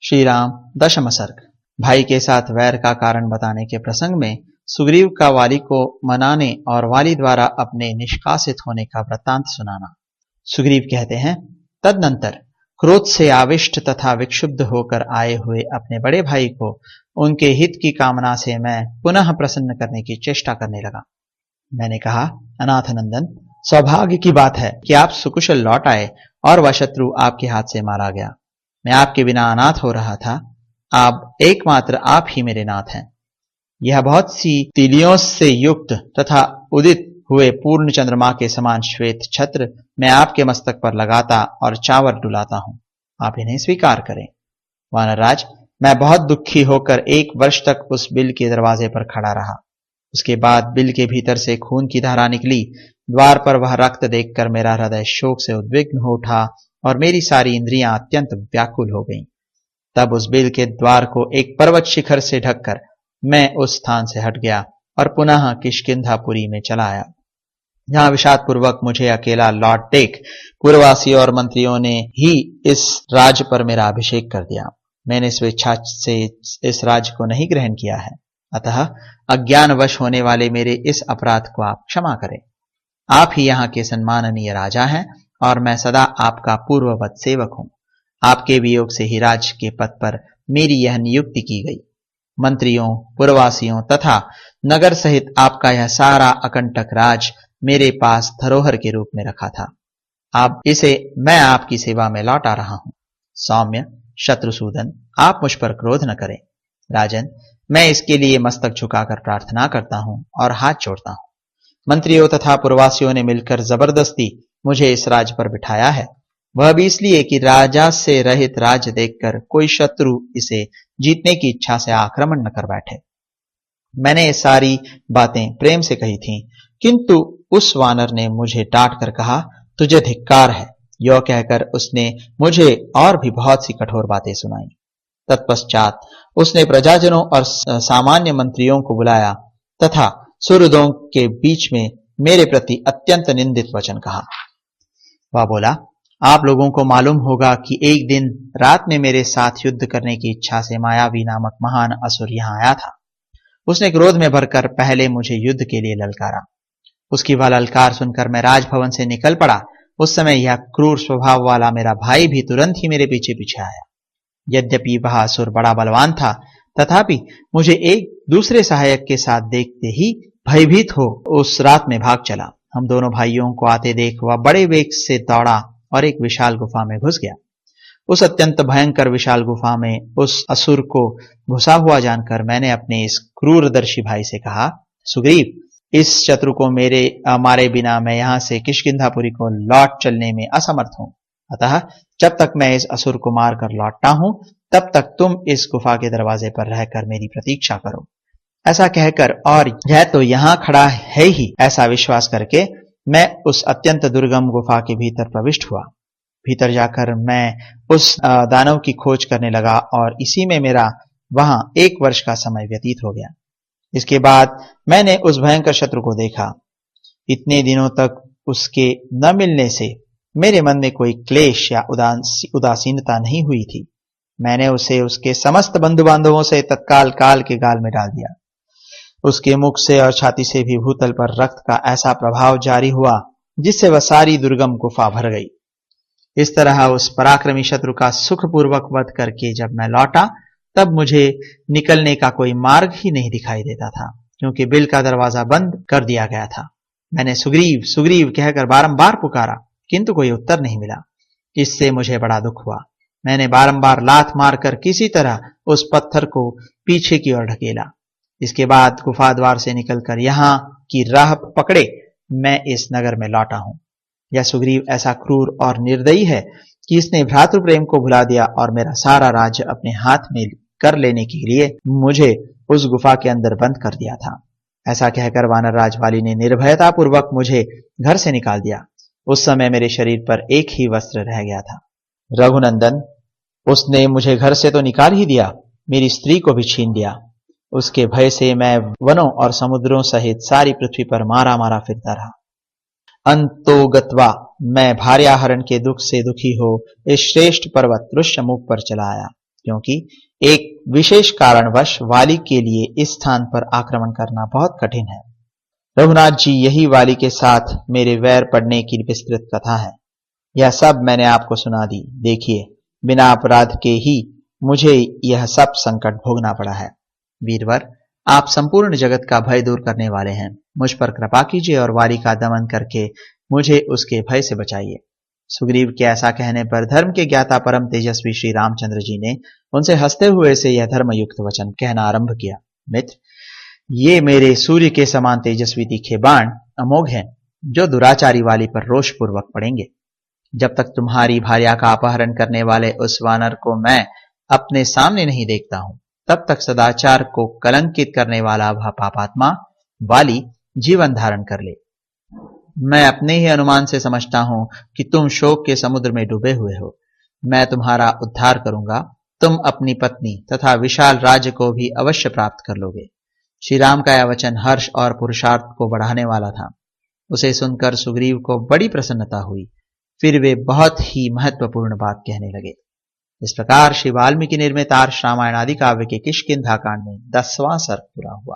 श्री राम दशम सर्ग। भाई के साथ वैर का कारण बताने के प्रसंग में सुग्रीव का वाली को मनाने और वाली द्वारा अपने निष्कासित होने का वृत्तांत सुनाना। सुग्रीव कहते हैं, तदनंतर क्रोध से आविष्ट तथा विक्षुब्ध होकर आए हुए अपने बड़े भाई को उनके हित की कामना से मैं पुनः प्रसन्न करने की चेष्टा करने लगा। मैंने कहा, अनाथनंदन, सौभाग्य की बात है कि आप सुकुशल लौट आए और वह शत्रु आपके हाथ से मारा गया। मैं आपके बिना अनाथ हो रहा था, अब एकमात्र आप ही मेरे नाथ हैं। यह बहुत सी तिलियों से युक्त तथा उदित हुए पूर्ण चंद्रमा के समान श्वेत छत्र मैं आपके मस्तक पर लगाता और चावर डुलाता हूं, आप इन्हें स्वीकार करें। वानरराज, मैं बहुत दुखी होकर 1 वर्ष तक उस बिल के दरवाजे पर खड़ा रहा। उसके बाद बिल के भीतर से खून की धारा निकली। द्वार पर वह रक्त देखकर मेरा हृदय शोक से उद्विग्न हो उठा और मेरी सारी इंद्रियां अत्यंत व्याकुल हो गईं। तब उस बिल के द्वार को एक पर्वत शिखर से ढककर मैं उस स्थान से हट गया और पुनः किष्किंधापुरी में चला आया। यहां विषाद पूर्वक मुझे अकेला लौट देख पुरवासी और मंत्रियों ने ही इस राज पर मेरा अभिषेक कर दिया। मैंने स्वेच्छा से इस राज को नहीं ग्रहण किया है, अतः अज्ञानवश होने वाले मेरे इस अपराध को आप क्षमा करें। आप ही यहाँ के सम्माननीय राजा हैं और मैं सदा आपका पूर्ववत सेवक हूं। आपके वियोग से ही राज के पद पर मेरी यह नियुक्ति की गई। मंत्रियों, पुरवासियों तथा नगर सहित आपका यह सारा अकंटक राज मेरे पास धरोहर के रूप में रखा था। अब इसे मैं आपकी सेवा में लौटा रहा हूं। सौम्य शत्रुसूदन, आप मुझ पर क्रोध न करें। राजन, मैं इसके लिए मस्तक झुकाकर प्रार्थना करता हूं और हाथ जोड़ता हूं। मंत्रियों तथा पुरवासियों ने मिलकर जबरदस्ती मुझे इस राज पर बिठाया है, वह भी इसलिए कि राजा से रहित राज्य देखकर कोई शत्रु इसे जीतने की इच्छा से आक्रमण न कर बैठे। मैंने ये सारी बातें प्रेम से कही थीं, किंतु उस वानर ने मुझे डांट कर कहा, तुझे धिक्कार है। यो कहकर उसने मुझे और भी बहुत सी कठोर बातें सुनाई। तत्पश्चात उसने प्रजाजनों और सामान्य मंत्रियों को बुलाया तथा सुहृदों के बीच में मेरे प्रति अत्यंत निंदित वचन कहा। वह बोला, आप लोगों को मालूम होगा कि एक दिन रात में मेरे साथ युद्ध करने की इच्छा से मायावी नामक महान असुर यहां आया था। उसने क्रोध में भरकर पहले मुझे युद्ध के लिए ललकारा। उसकी वह ललकार सुनकर मैं राजभवन से निकल पड़ा। उस समय यह क्रूर स्वभाव वाला मेरा भाई भी तुरंत ही मेरे पीछे पीछे आया। यद्यपि वह असुर बड़ा बलवान था, तथापि मुझे एक दूसरे सहायक के साथ देखते ही भयभीत हो उस रात में भाग चला। हम दोनों भाइयों को आते देख वह बड़े वेग से दौड़ा और एक विशाल गुफा में घुस गया। उस अत्यंत भयंकर विशाल गुफा में उस असुर को घुसा हुआ जानकर मैंने अपने इस क्रूरदर्शी भाई से कहा, सुग्रीव, इस शत्रु को मारे बिना मैं यहां से किष्किंधापुरी को लौट चलने में असमर्थ हूं। अतः जब तक मैं इस असुर को मारकर लौटता हूं, तब तक तुम इस गुफा के दरवाजे पर रहकर मेरी प्रतीक्षा करो। ऐसा कहकर, और यह तो यहां खड़ा है ही, ऐसा विश्वास करके मैं उस अत्यंत दुर्गम गुफा के भीतर प्रविष्ट हुआ। भीतर जाकर मैं उस दानव की खोज करने लगा और इसी में मेरा वहां 1 वर्ष का समय व्यतीत हो गया। इसके बाद मैंने उस भयंकर शत्रु को देखा। इतने दिनों तक उसके न मिलने से मेरे मन में कोई क्लेश या उदासीनता नहीं हुई थी। मैंने उसे उसके समस्त बंधु बांधवों से तत्काल काल के गाल में डाल दिया। उसके मुख से और छाती से भी भूतल पर रक्त का ऐसा प्रभाव जारी हुआ जिससे वह सारी दुर्गम गुफा भर गई। इस तरह उस पराक्रमी शत्रु का सुखपूर्वक वध करके जब मैं लौटा, तब मुझे निकलने का कोई मार्ग ही नहीं दिखाई देता था, क्योंकि बिल का दरवाजा बंद कर दिया गया था। मैंने सुग्रीव सुग्रीव कहकर बारंबार पुकारा, किंतु कोई उत्तर नहीं मिला। इससे मुझे बड़ा दुख हुआ। मैंने बारंबार लात मारकर किसी तरह उस पत्थर को पीछे की ओर ढकेला। इसके बाद गुफा द्वार से निकलकर यहाँ की राह पकड़े मैं इस नगर में लौटा हूं। यह सुग्रीव ऐसा क्रूर और निर्दयी है कि इसने भ्रातृ प्रेम को भुला दिया और मेरा सारा राज्य अपने हाथ में कर लेने के लिए मुझे उस गुफा के अंदर बंद कर दिया था। ऐसा कहकर वानर राजवाली ने निर्भयता पूर्वक मुझे घर से निकाल दिया। उस समय मेरे शरीर पर एक ही वस्त्र रह गया था। रघुनंदन, उसने मुझे घर से तो निकाल ही दिया, मेरी स्त्री को भी छीन लिया। उसके भय से मैं वनों और समुद्रों सहित सारी पृथ्वी पर मारा मारा फिरता रहा। अंतोगत्वा मैं भार्याहरण के दुख से दुखी हो इस श्रेष्ठ पर्वत ऋष्यमुख पर चला आया। क्योंकि एक विशेष कारणवश वाली के लिए इस स्थान पर आक्रमण करना बहुत कठिन है। रघुनाथ जी, यही वाली के साथ मेरे वैर पड़ने की विस्तृत कथा है। यह सब मैंने आपको सुना दी। देखिए, बिना अपराध के ही मुझे यह सब संकट भोगना पड़ा है। वीरवर, आप संपूर्ण जगत का भय दूर करने वाले हैं। मुझ पर कृपा कीजिए और वाली का दमन करके मुझे उसके भय से बचाइए। सुग्रीव के ऐसा कहने पर धर्म के ज्ञाता परम तेजस्वी श्री रामचंद्र जी ने उनसे हंसते हुए से यह धर्मयुक्त वचन कहना आरंभ किया। मित्र, ये मेरे सूर्य के समान तेजस्वी तीखे बाण अमोघ हैं, जो दुराचारी वाली पर रोष पूर्वक पड़ेंगे। जब तक तुम्हारी भार्या का अपहरण करने वाले उस वानर को मैं अपने सामने नहीं देखता हूं, तब तक सदाचार को कलंकित करने वाला वह पापात्मा वाली जीवन धारण कर ले। मैं अपने ही अनुमान से समझता हूं कि तुम शोक के समुद्र में डूबे हुए हो। मैं तुम्हारा उद्धार करूंगा। तुम अपनी पत्नी तथा विशाल राज्य को भी अवश्य प्राप्त कर लोगे। श्री राम का यह वचन हर्ष और पुरुषार्थ को बढ़ाने वाला था। उसे सुनकर सुग्रीव को बड़ी प्रसन्नता हुई। फिर वे बहुत ही महत्वपूर्ण बात कहने लगे। इस प्रकार श्री वाल्मीकि निर्मित आर्ष रामायण आदि काव्य के किष्किंधा कांड में 10वां सर्ग पूरा हुआ।